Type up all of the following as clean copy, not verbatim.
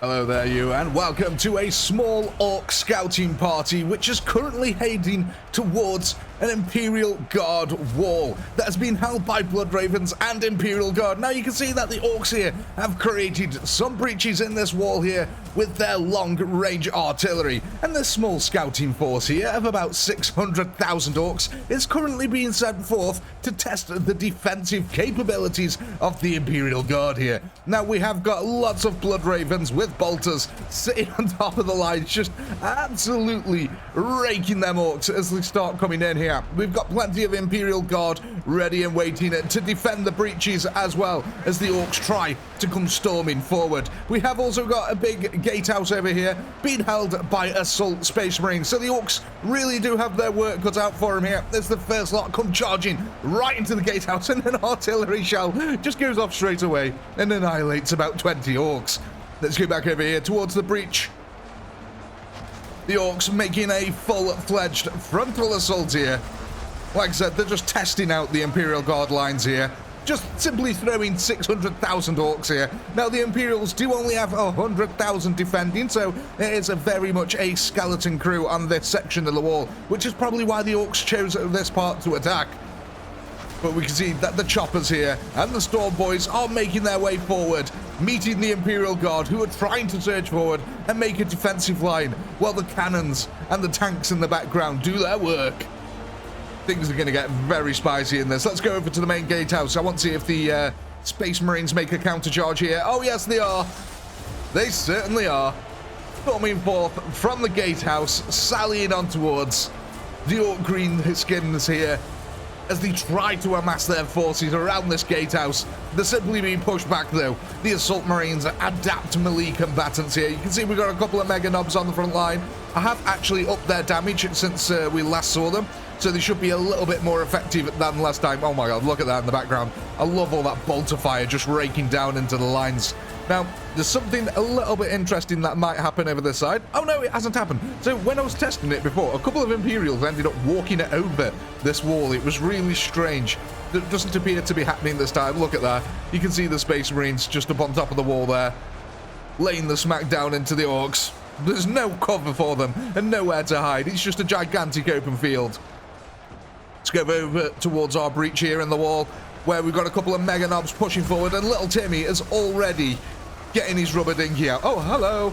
Hello there you, and welcome to a small orc scouting party which is currently heading towards an Imperial Guard wall that has been held by Blood Ravens and Imperial Guard. Now you can see that the orcs here have created some breaches in this wall here with their long-range artillery, and this small scouting force here of about 600,000 orcs is currently being sent forth to test the defensive capabilities of the Imperial Guard here. Now we have got lots of Blood Ravens with bolters sitting on top of the lines, just absolutely raking them orcs as they start coming in here. We've got plenty of Imperial Guard ready and waiting to defend the breaches as well as the orcs try to come storming forward. We have also got a big gatehouse over here being held by assault space marines, so the orcs really do have their work cut out for them here. There's the first lot come charging right into the gatehouse, and an artillery shell just goes off straight away and annihilates about 20 orcs. Let's go back over here towards the breach. The orcs making a full-fledged frontal assault here. Like I said, they're just testing out the Imperial Guard lines here. Just simply throwing 600,000 orcs here. Now, the Imperials do only have 100,000 defending, so it is a very much a skeleton crew on this section of the wall, which is probably why the orcs chose this part to attack. But we can see that the choppers here and the storm boys are making their way forward, meeting the Imperial Guard, who are trying to surge forward and make a defensive line, while the cannons and the tanks in the background do their work. Things are going to get very spicy in this. Let's go over to the main gatehouse. I want to see if the Space Marines make a countercharge here. Oh, yes, they are. They certainly are. Storming forth from the gatehouse, sallying on towards the Orc Green skins here, as they try to amass their forces around this gatehouse. They're simply being pushed back, though. The Assault Marines adapt melee combatants here. You can see we've got a couple of Mega Knobs on the front line. I have actually upped their damage since we last saw them, so they should be a little bit more effective than last time. Oh my god, look at that in the background. I love all that bolter fire just raking down into the lines. Now, there's something a little bit interesting that might happen over this side. Oh no, it hasn't happened. So when I was testing it before, a couple of Imperials ended up walking it over this wall. It was really strange. It doesn't appear to be happening this time. Look at that. You can see the Space Marines just up on top of the wall there, laying the smack down into the orcs. There's no cover for them and nowhere to hide. It's just a gigantic open field. Let's go over towards our breach here in the wall, where we've got a couple of Mega Knobs pushing forward, and little Timmy is already getting his rubber dinghy out. Oh, hello.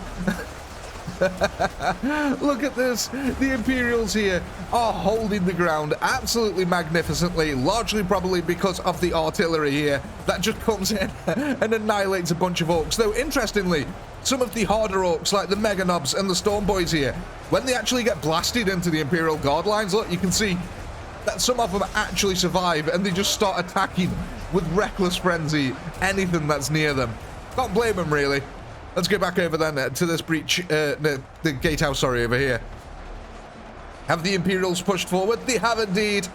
Look at this. The Imperials here are holding the ground absolutely magnificently, largely probably because of the artillery here that just comes in and annihilates a bunch of orcs. Though, interestingly, some of the harder orcs, like the Mega Knobs and the Storm Boys here, when they actually get blasted into the Imperial Guard lines, look, you can see that some of them actually survive, and they just start attacking with reckless frenzy anything that's near them. Can't blame them, really. Let's go back over then to this breach, the gatehouse, sorry, over here. Have the Imperials pushed forward? They have indeed.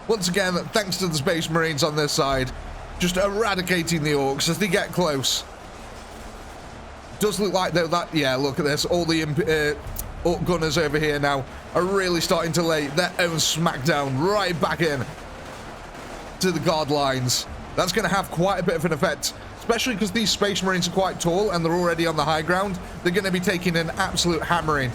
Once again, thanks to the Space Marines on this side, just eradicating the orcs as they get close. Does look like, though, that, yeah, look at this. All the orc gunners over here now are really starting to lay their own smackdown right back in to the guard lines. That's going to have quite a bit of an effect, especially because these Space Marines are quite tall and they're already on the high ground. They're going to be taking an absolute hammering.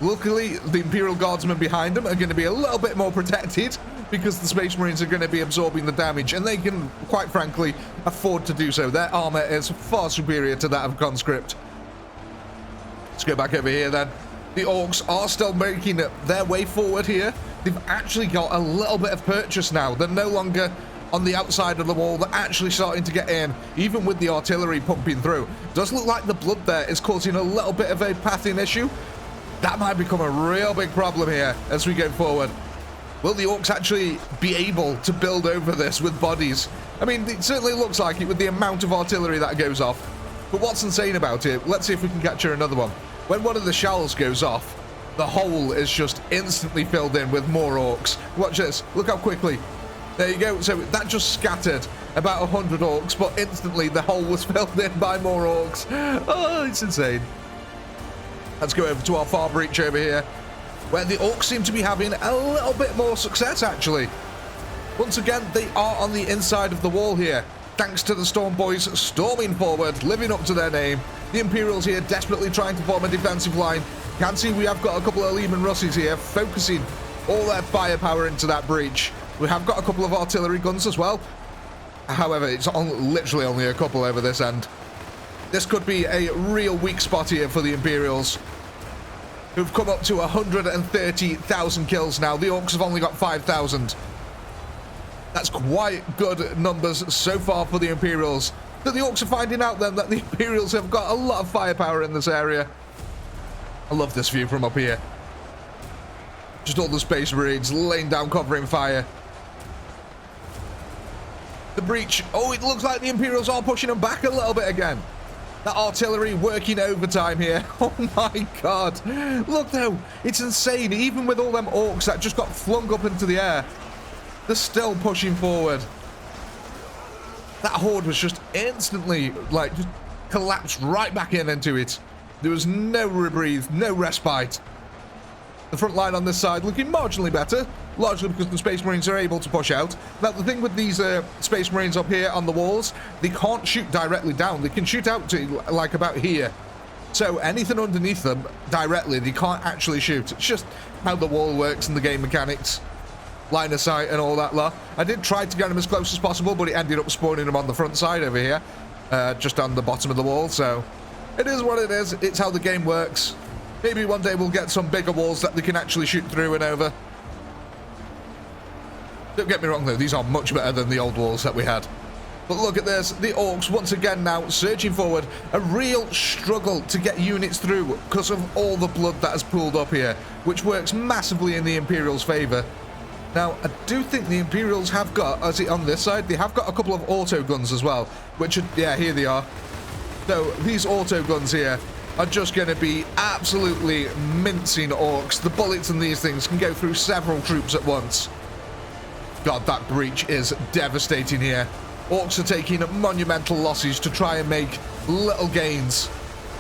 Luckily, the Imperial Guardsmen behind them are going to be a little bit more protected because the Space Marines are going to be absorbing the damage, and they can, quite frankly, afford to do so. Their armor is far superior to that of conscript. Let's go back over here then. The orcs are still making their way forward here. They've actually got a little bit of purchase now. They're no longer on the outside of the wall. They're actually starting to get in, even with the artillery pumping through. Does look like the blood there is causing a little bit of a pathing issue. That might become a real big problem here as we go forward. Will the orcs actually be able to build over this with bodies? I mean, it certainly looks like it with the amount of artillery that goes off. But what's insane about it, let's see if we can capture another one. When one of the shells goes off, the hole is just instantly filled in with more orcs. Watch this. Look how quickly. There you go. So that just scattered about 100 orcs, but instantly the hole was filled in by more orcs. Oh, it's insane. Let's go over to our far breach over here, where the orcs seem to be having a little bit more success, actually. Once again, they are on the inside of the wall here. thanks to the Storm Boys storming forward, living up to their name, The Imperials here desperately trying to form a defensive line. You can see we have got a couple of Lehman Russies here focusing all their firepower into that breach. We have got a couple of artillery guns as well. However, it's literally only a couple over this end. This could be a real weak spot here for the Imperials, who've come up to 130,000 kills now. The Orks have only got 5,000. That's quite good numbers so far for the Imperials. But the Orks are finding out then that the Imperials have got a lot of firepower in this area. I love this view from up here. Just all the Space Marines laying down covering fire. The breach. Oh, it looks like the Imperials are pushing them back a little bit again. That artillery working overtime here. Oh my god. Look though, it's insane. Even with all them Orks that just got flung up into the air, they're still pushing forward. That horde was just instantly, like, just collapsed right back into it. There was no rebreathe, no respite. The front line on this side looking marginally better, largely because the Space Marines are able to push out. Now, the thing with these Space Marines up here on the walls, they can't shoot directly down. They can shoot out to, like, about here. So anything underneath them directly, they can't actually shoot. It's just how the wall works and the game mechanics. Line of sight and all that lot. I did try to get him as close as possible, but it ended up spawning him on the front side over here, just on the bottom of the wall. So it is what it is. It's how the game works. Maybe one day we'll get some bigger walls that they can actually shoot through and over. Don't get me wrong though, these are much better than the old walls that we had. But look at this, the Orks once again now surging forward. A real struggle to get units through because of all the blood that has pooled up here, which works massively in the Imperials' favour. Now, I do think the Imperials have got, as it on this side, they have got a couple of auto guns as well, which are, yeah, here they are. So these auto guns here are just going to be absolutely mincing Orks. The bullets in these things can go through several troops at once. God, that breach is devastating here. Orks are taking monumental losses to try and make little gains.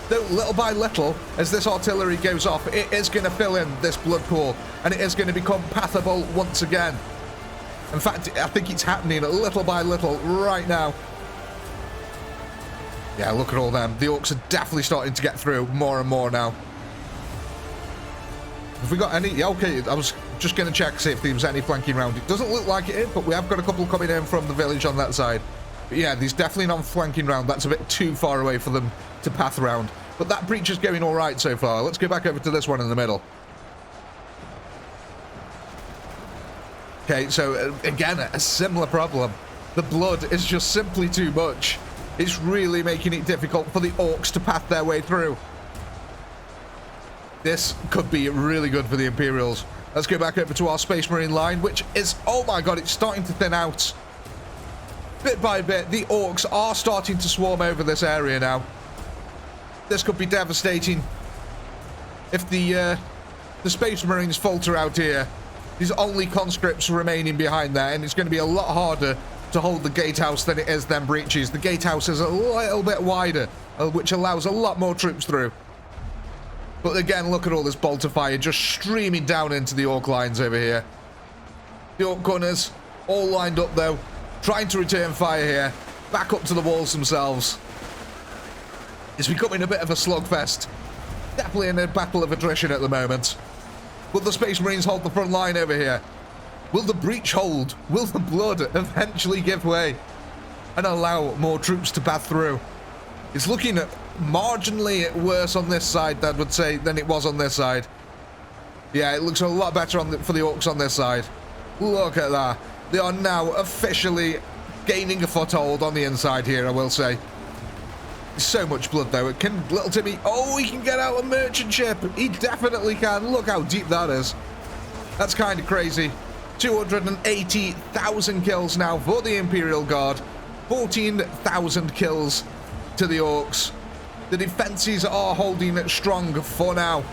Though little by little, as this artillery goes off, it is going to fill in this blood pool, and it is going to become pathable once again. In fact, I think it's happening little by little right now. Yeah, look at all them. The Orks are definitely starting to get through more and more now. Have we got any? Yeah, okay, I was just going to check, see if there was any flanking round. It doesn't look like it, but we have got a couple coming in from the village on that side. But yeah, there's definitely not flanking round. That's a bit too far away for them to path around. But that breach is going all right so far. Let's go back over to this one in the middle. Okay, so again, a similar problem. The blood is just simply too much. It's really making it difficult for the Orks to path their way through. This could be really good for the Imperials. Let's go back over to our Space Marine line, which is, oh my god, it's starting to thin out. Bit by bit, the Orks are starting to swarm over this area now. This could be devastating. If the Space Marines falter out here, there's only conscripts remaining behind there, and it's going to be a lot harder to hold the Gatehouse than it is them breaches. The Gatehouse is a little bit wider, which allows a lot more troops through. But again, look at all this bolt of fire just streaming down into the Ork lines over here. The Ork gunners all lined up though, trying to return fire here, back up to the walls themselves. It's becoming a bit of a slugfest. Definitely in a battle of attrition at the moment. Will the Space Marines hold the front line over here? Will the breach hold? Will the blood eventually give way and allow more troops to pass through? It's looking marginally worse on this side, I would say, than it was on this side. Yeah, it looks a lot better for the Orks on this side. Look at that. They are now officially gaining a foothold on the inside here, I will say. So much blood, though. It can little Timmy... Oh, he can get out a merchant ship. He definitely can. Look how deep that is. That's kind of crazy. 280,000 kills now for the Imperial Guard. 14,000 kills to the Orks. The defenses are holding strong for now.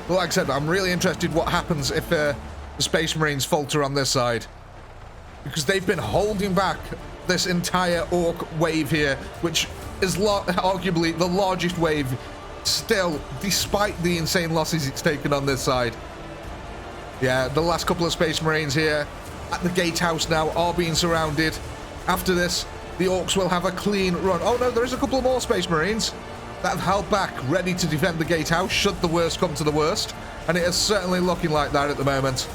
But like I said, I'm really interested what happens if the Space Marines falter on this side. Because they've been holding back this entire Ork wave here, which is arguably the largest wave still, despite the insane losses it's taken on this side. Yeah, the last couple of Space Marines here at the Gatehouse now are being surrounded. After this, the Orks will have a clean run. Oh no, there is a couple more Space Marines. that have held back, ready to defend the gatehouse should the worst come to the worst. And it is certainly looking like that at the moment.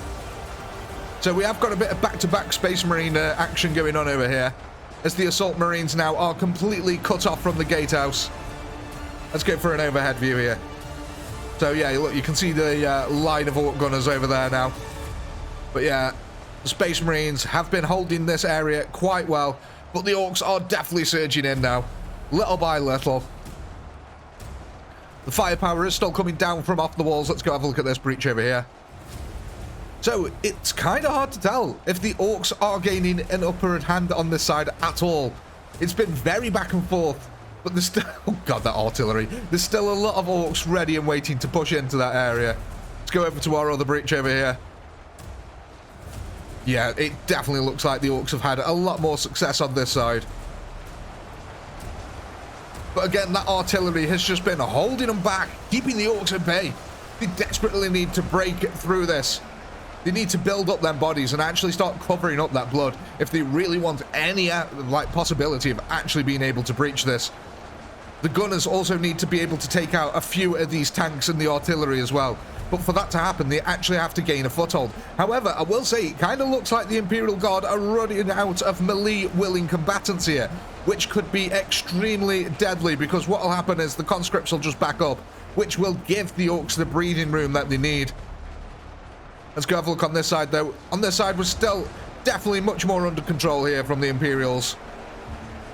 So we have got a bit of back-to-back Space Marine action going on over here, as the Assault Marines now are completely cut off from the gatehouse. Let's go for an overhead view here. So yeah, look, you can see the line of Ork gunners over there now. But yeah, the Space Marines have been holding this area quite well, but the Orks are definitely surging in now, little by little. The firepower is still coming down from off the walls. Let's go have a look at this breach over here. So it's kind of hard to tell if the Orks are gaining an upper hand on this side at all. It's been very back and forth, but there's still, oh god, that artillery. There's still a lot of Orks ready and waiting to push into that area. Let's go over to our other breach over here. Yeah, it definitely looks like the Orks have had a lot more success on this side. But again, that artillery has just been holding them back, keeping the Orks at bay. They desperately need to break through this. They need to build up their bodies and actually start covering up that blood if they really want any possibility of actually being able to breach this. The gunners also need to be able to take out a few of these tanks and the artillery as well. But for that to happen, they actually have to gain a foothold. However, I will say, it kind of looks like the Imperial Guard are running out of melee-willing combatants here, which could be extremely deadly, because what will happen is the conscripts will just back up, which will give the Orks the breathing room that they need. Let's go have a look on this side, though. On this side, we're still definitely much more under control here from the Imperials.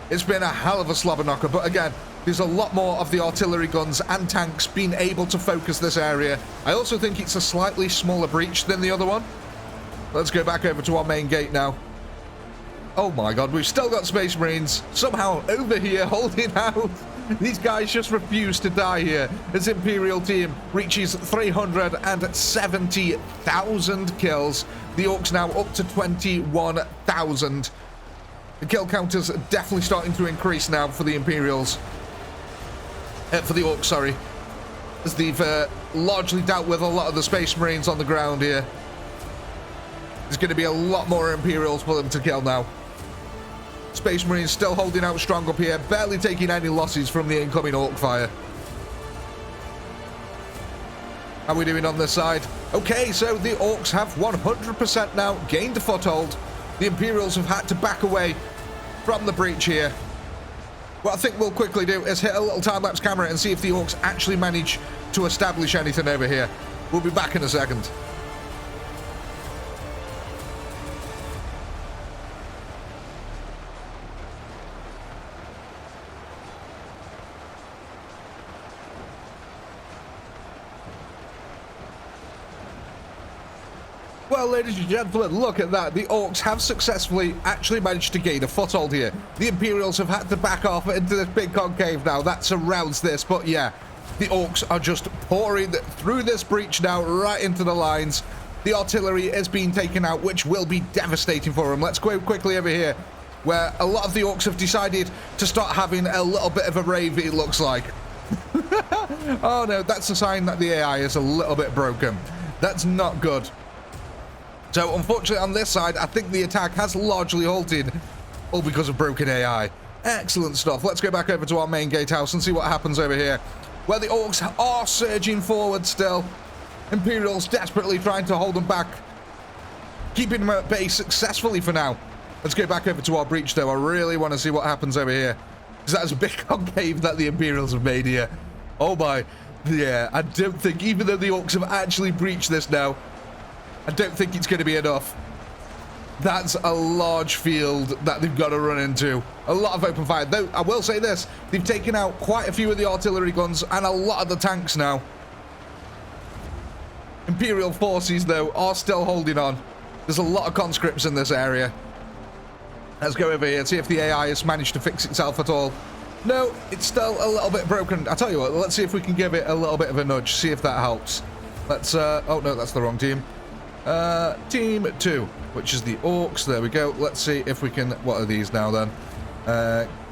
It's been a hell of a slobber knocker, but again, there's a lot more of the artillery guns and tanks being able to focus this area. I also think it's a slightly smaller breach than the other one. Let's go back over to our main gate now. Oh my god, we've still got Space Marines somehow over here holding out. These guys just refuse to die here as Imperial team reaches 370,000 kills. The Orks now up to 21,000. The kill counters are definitely starting to increase now for the Imperials. For the Orks, sorry. As they've largely dealt with a lot of the Space Marines on the ground here. There's going to be a lot more Imperials for them to kill now. Space Marines still holding out strong up here, barely taking any losses from the incoming Ork fire. How are we doing on this side? Okay, so the Orks have 100% now gained a foothold. The Imperials have had to back away from the breach here. What I think we'll quickly do is hit a little time-lapse camera and see if the Orks actually manage to establish anything over here. We'll be back in a second. Well, ladies and gentlemen, look at that. The Orks have successfully actually managed to gain a foothold here. The Imperials have had to back off into this big concave now that surrounds this. But yeah, the Orks are just pouring through this breach now, right into the lines. The artillery is being taken out, which will be devastating for them. Let's go quickly over here, where a lot of the Orks have decided to start having a little bit of a rave, it looks like. Oh no, that's a sign that the AI is a little bit broken. That's not good. So, unfortunately, on this side, I think the attack has largely halted, all because of broken AI. Excellent stuff. Let's go back over to our main gatehouse and see what happens over here, where the Orks are surging forward still. Imperials desperately trying to hold them back, keeping them at bay successfully for now. Let's go back over to our breach, though. I really want to see what happens over here, because that's a big concave that the Imperials have made here. Oh my. Yeah, I don't think, even though the Orks have actually breached this now, I don't think it's going to be enough. That's a large field that they've got to run into. A lot of open fire. Though, I will say this. They've taken out quite a few of the artillery guns and a lot of the tanks now. Imperial forces, though, are still holding on. There's a lot of conscripts in this area. Let's go over here and see if the AI has managed to fix itself at all. No, it's still a little bit broken. I'll tell you what, let's see if we can give it a little bit of a nudge. See if that helps. Let's, oh no, that's the wrong team. Team 2, which is the Orks. There we go. Let's see if we can... What are these now, then?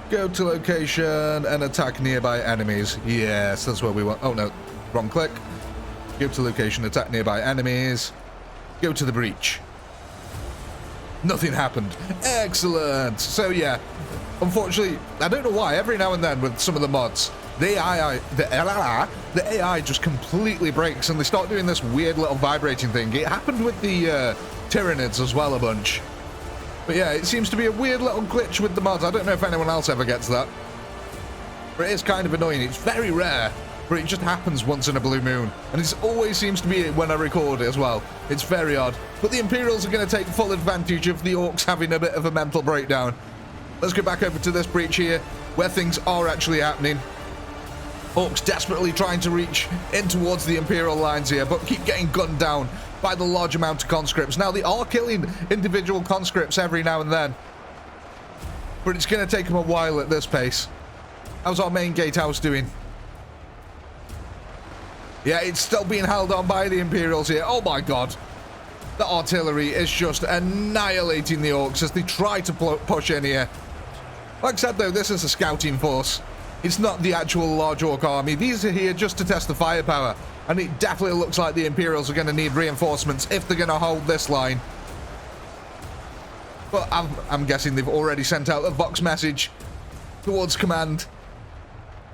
Go to location and attack nearby enemies. Yes, that's what we want. Oh, no. Wrong click. Go to location, attack nearby enemies. Go to the breach. Nothing happened. Excellent. So, yeah. Unfortunately, I don't know why. Every now and then with some of the mods, the AI just completely breaks and they start doing this weird little vibrating thing. It happened with the tyranids as well a bunch. But yeah, it seems to be a weird little glitch with the mods. I don't know if anyone else ever gets that. But it is kind of annoying. It's very rare, but it just happens once in a blue moon. And it always seems to be when I record as well. It's very odd. But the Imperials are going to take full advantage of the Orks having a bit of a mental breakdown. Let's go back over to this breach here, where things are actually happening. Orks desperately trying to reach in towards the Imperial lines here, but keep getting gunned down by the large amount of conscripts. Now, they are killing individual conscripts every now and then, but it's going to take them a while at this pace. How's our main gatehouse doing? Yeah, it's still being held on by the Imperials here. Oh my god. The artillery is just annihilating the Orks as they try to push in here. Like I said, though, this is a scouting force. It's not the actual large Ork army. These are here just to test the firepower. And it definitely looks like the Imperials are going to need reinforcements if they're going to hold this line. But I'm guessing they've already sent out a Vox message towards command.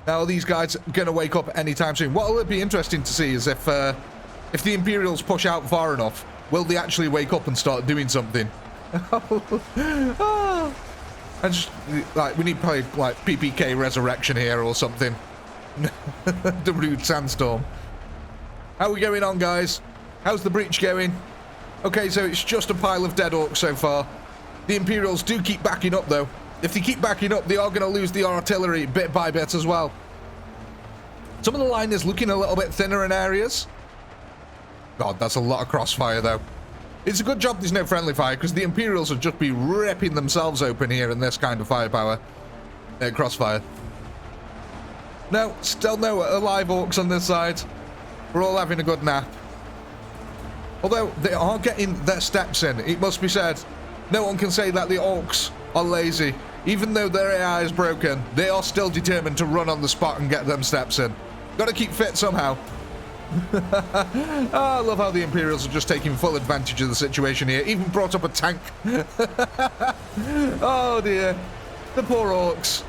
Now, these guys are going to wake up anytime soon. What will be interesting to see is if the Imperials push out far enough, will they actually wake up and start doing something? And just, like, we need probably, like, PPK resurrection here or something. The rude sandstorm. How are we going on, guys? How's the breach going? Okay, so it's just a pile of dead Orks so far. The Imperials do keep backing up, though. If they keep backing up, they are going to lose the artillery bit by bit as well. Some of the line is looking a little bit thinner in areas. God, that's a lot of crossfire, though. It's a good job there's no friendly fire, because the Imperials would just be ripping themselves open here in this kind of firepower. Crossfire. No, still no alive Orks on this side. We're all having a good nap. Although, they are getting their steps in, it must be said. No one can say that the Orks are lazy. Even though their AI is broken, they are still determined to run on the spot and get them steps in. Got to keep fit somehow. Oh, I love how the Imperials are just taking full advantage of the situation here. Even brought up a tank. Oh dear. The poor Orks.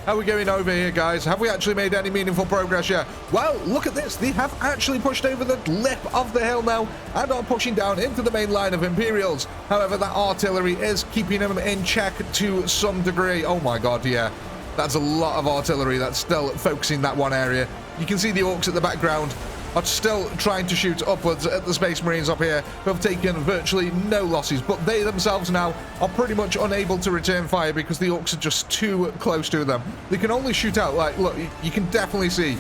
How are we going over here, guys? Have we actually made any meaningful progress yet? Well, look at this. They have actually pushed over the lip of the hill now and are pushing down into the main line of Imperials. However, that artillery is keeping them in check to some degree. Oh my god, yeah. That's a lot of artillery that's still focusing that one area. You can see the Orks at the background are still trying to shoot upwards at the Space Marines up here, who have taken virtually no losses, but they themselves now are pretty much unable to return fire because the Orks are just too close to them. They can only shoot out, like, look, you can definitely see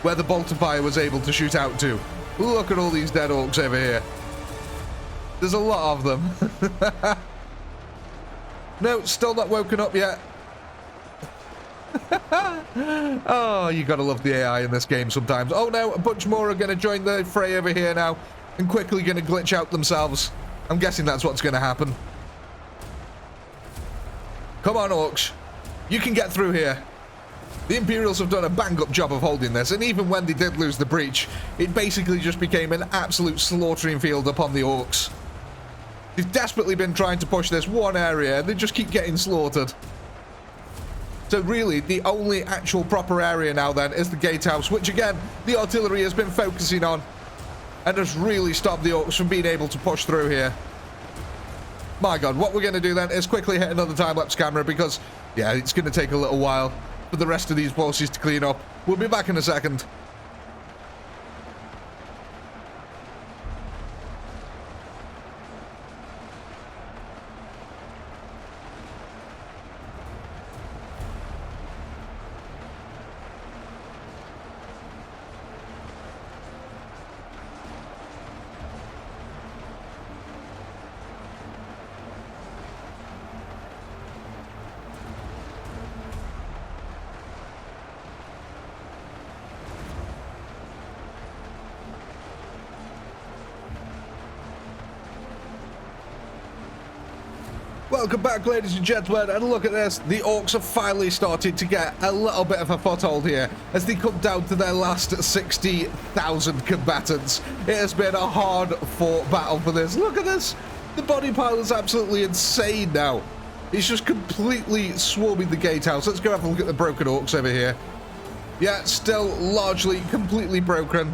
where the bolt of fire was able to shoot out to. Look at all these dead Orks over here. There's a lot of them. No, still not woken up yet. Oh, you gotta love the AI in this game sometimes. Oh no, a bunch more are gonna join the fray over here now and quickly gonna glitch out themselves. I'm guessing that's what's gonna happen. Come on, Orks. You can get through here. The Imperials have done a bang-up job of holding this, and even when they did lose the breach, it basically just became an absolute slaughtering field upon the Orks. They've desperately been trying to push this one area, and they just keep getting slaughtered. So really, the only actual proper area now then is the Gatehouse, which again, the artillery has been focusing on and has really stopped the Orks from being able to push through here. My god, what we're going to do then is quickly hit another time-lapse camera because, yeah, it's going to take a little while for the rest of these forces to clean up. We'll be back in a second. Welcome back, ladies and gentlemen, and look at this. The Orks have finally started to get a little bit of a foothold here as they come down to their last 60,000 combatants. It has been a hard-fought battle for this. Look at this. The body pile is absolutely insane now. It's just completely swarming the Gatehouse. Let's go have a look at the broken Orks over here. Yeah, still largely completely broken.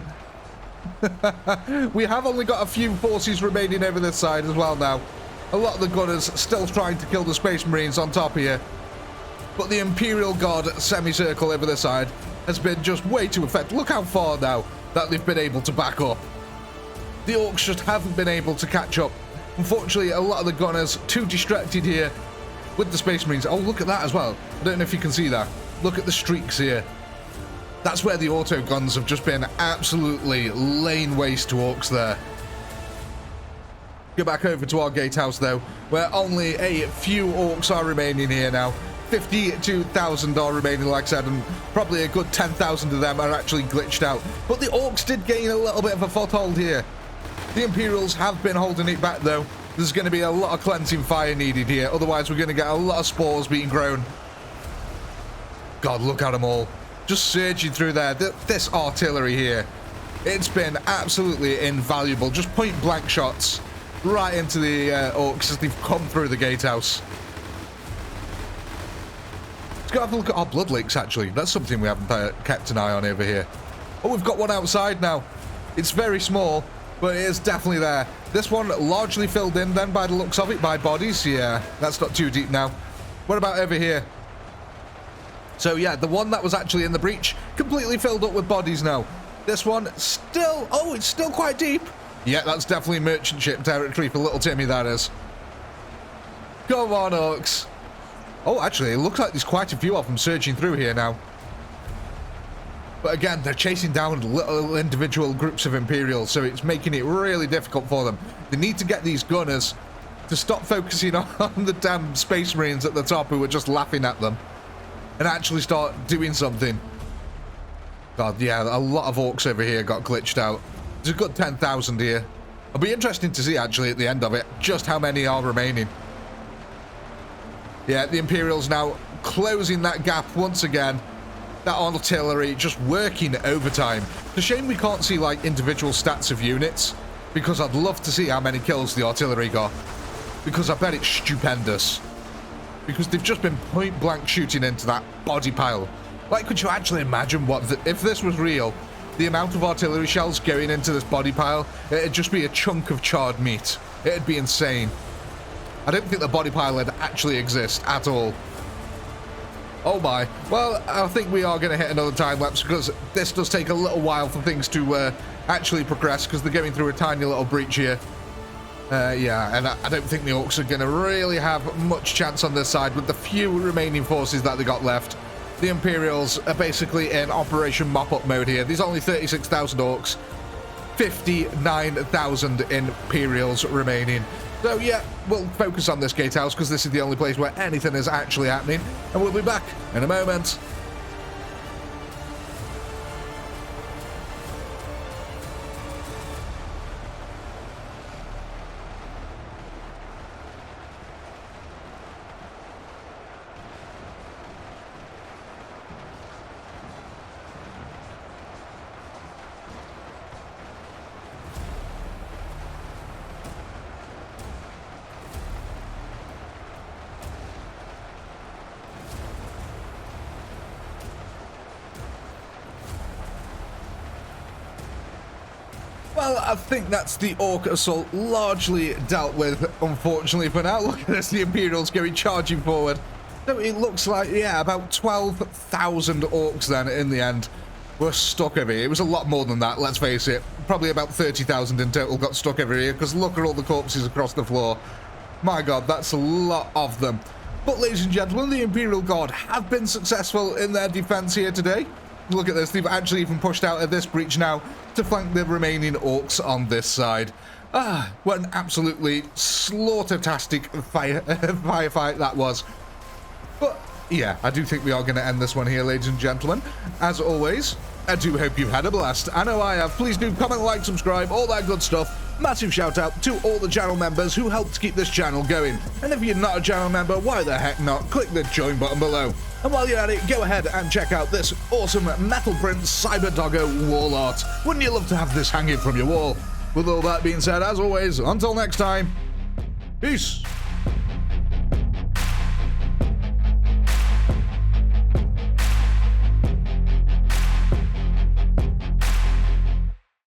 We have only got a few forces remaining over this side as well now. A lot of the gunners still trying to kill the Space Marines on top here. But the Imperial Guard semicircle over this side has been just way too effective. Look how far now that they've been able to back up. The Orks just haven't been able to catch up. Unfortunately, a lot of the gunners too distracted here with the Space Marines. Oh, look at that as well. I don't know if you can see that. Look at the streaks here. That's where the auto guns have just been absolutely laying waste to Orks there. Go back over to our Gatehouse though, where only a few Orks are remaining here now. 52,000 are remaining, like I said, and probably a good 10,000 of them are actually glitched out. But the Orks did gain a little bit of a foothold here. The Imperials have been holding it back though. There's going to be a lot of cleansing fire needed here, otherwise we're going to get a lot of spores being grown. God, look at them all. Just surging through there. This artillery here, it's been absolutely invaluable. Just point blank shots right into the Orks as they've come through the Gatehouse. Let's go have a look at our blood leaks, actually. That's something we haven't kept an eye on over here. Oh, we've got one outside now. It's very small, but it is definitely there. This one largely filled in then by the looks of it by bodies. Yeah, that's not too deep now. What about over here? So yeah, the one that was actually in the breach, completely filled up with bodies now. This one still, oh, it's still quite deep. Yeah, that's definitely merchant ship territory for little Timmy, that is. Come on, Orks. Oh, actually, it looks like there's quite a few of them surging through here now. But again, they're chasing down little individual groups of Imperials, so it's making it really difficult for them. They need to get these gunners to stop focusing on the damn Space Marines at the top who are just laughing at them, and actually start doing something. God, yeah, a lot of Orks over here got glitched out. There's a good 10,000 here. It'll be interesting to see, actually, at the end of it, just how many are remaining. Yeah, the Imperials now closing that gap once again. That artillery just working overtime. It's a shame we can't see, like, individual stats of units, because I'd love to see how many kills the artillery got. Because I bet it's stupendous. Because they've just been point-blank shooting into that body pile. Like, could you actually imagine if this was real, the amount of artillery shells going into this body pile? It'd just be a chunk of charred meat. It'd be insane. I don't think the body pile would actually exist at all. Oh my. Well, I think we are going to hit another time lapse, because this does take a little while for things to actually progress, because they're going through a tiny little breach here. Yeah, and I don't think the Orks are going to really have much chance on this side with the few remaining forces that they got left. The Imperials are basically in Operation Mop-Up mode here. There's only 36,000 Orks, 59,000 Imperials remaining. So yeah, we'll focus on this Gatehouse because this is the only place where anything is actually happening, and we'll be back in a moment. Well, I think that's the Ork assault largely dealt with, unfortunately, for now. Look at this, the Imperials going charging forward. So it looks like, yeah, about 12,000 Orks then, in the end, were stuck over here. It was a lot more than that, let's face it. Probably about 30,000 in total got stuck over here, because look at all the corpses across the floor. My God, that's a lot of them. But, ladies and gentlemen, the Imperial Guard have been successful in their defense here today. Look at this, they've actually even pushed out of this breach now to flank the remaining Orks on this side. What an absolutely slaughter-tastic firefight that was. But yeah, I do think we are going to end this one here, ladies and gentlemen. As always, I do hope you've had a blast. I know I have. Please do comment, like, subscribe, all that good stuff. Massive shout out to all the channel members who helped keep this channel going. And if you're not a channel member, why the heck not? Click the join button below. And while you're at it, go ahead and check out this awesome metal print Cyber Doggo wall art. Wouldn't you love to have this hanging from your wall? With all that being said, as always, until next time, peace.